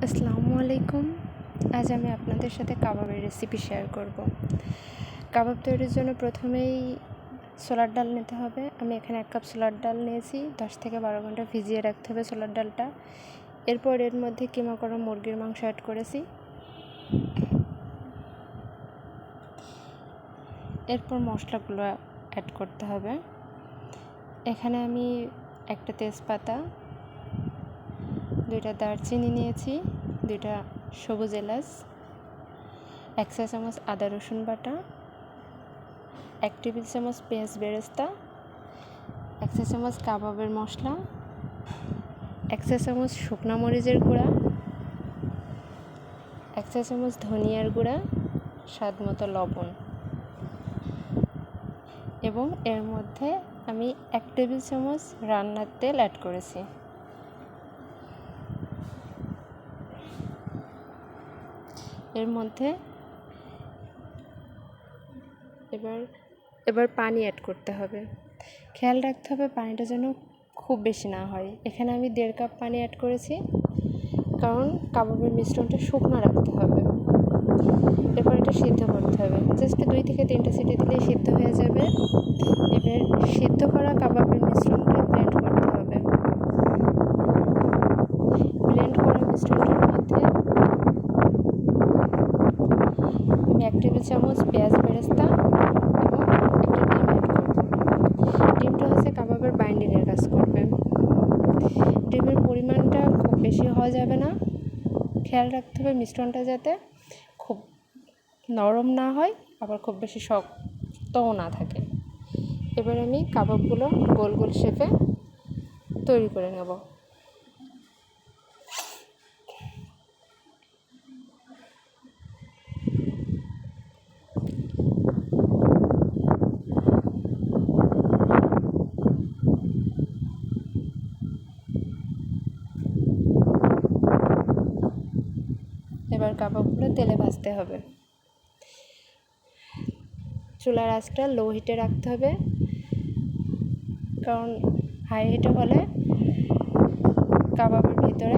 আসসালামু আলাইকুম। আজ আমি আপনাদের সাথে কাবাবের রেসিপি শেয়ার করব। কাবাব তৈরির জন্য প্রথমেই ছোলার ডাল নিতে হবে। আমি এখানে 1 কাপ ছোলার ডাল নিয়েছি। 10 থেকে 12 ঘন্টা ভিজিয়ে রাখতে হবে ছোলার ডালটা। এরপর এর মধ্যে কিমা করা মুরগির মাংস অ্যাড করেছি। এরপর মশলাগুলো অ্যাড করতে হবে। এখানে আমি একটা তেজপাতা, 2টা দারচিনি নিয়েছি, 2টা সবুজ এলাচ, 1 চা চামচ আদা রসুন বাটা, 1 টেবিল চামচ পেঁয়াজ বেরেস্তা, 1 চা চামচ কাবাবের মশলা, 1 চা চামচ শুকনা মরিচের গুঁড়া, 1 চা চামচ ধনিয়ার গুঁড়া, স্বাদ মতো লবণ এবং এর মধ্যে আমি 1 টেবিল চামচ রান্নার তেল অ্যাড করেছি। এর মধ্যে এবার পানি অ্যাড করতে হবে। খেয়াল রাখতে হবে পানিটা যেন খুব বেশি না হয়। এখানে আমি 1.5 কাপ পানি অ্যাড করেছি, কারণ কাবাবের মিশ্রণটা শুকনো রাখতে হবে। এবার এটা সিদ্ধ করতে হবে। জাস্ট 2 থেকে 3টা সিটি দিলেই সিদ্ধ হয়ে যাবে। এবার সিদ্ধ করা কাবাবের মিশ্রণটা ব্লেন্ড করতে হবে। ব্লেন্ড করা মিশ্রণটার মধ্যে আমি 1 টেবিল চামচ পেঁয়াজ বেরেস্তা এবং একটা ডিম অ্যাড করব। ডিমটা হচ্ছে কাবাবের বাইন্ডিংয়ের কাজ করবে। ডিমের পরিমাণটা খুব বেশি হওয়া যাবে না। খেয়াল রাখতে হবে মিশ্রণটা যাতে খুব নরম না হয়, আবার খুব বেশি শক্তও না থাকে। এবার আমি কাবাবগুলো গোল গোল শেপে তৈরি করে নেব। এবার কাবাবগুলো তেলে ভাজতে হবে। চুলার আঁচটা লো হিটে রাখতে হবে, কারণ হাই হিটে হলে কাবাবের ভিতরে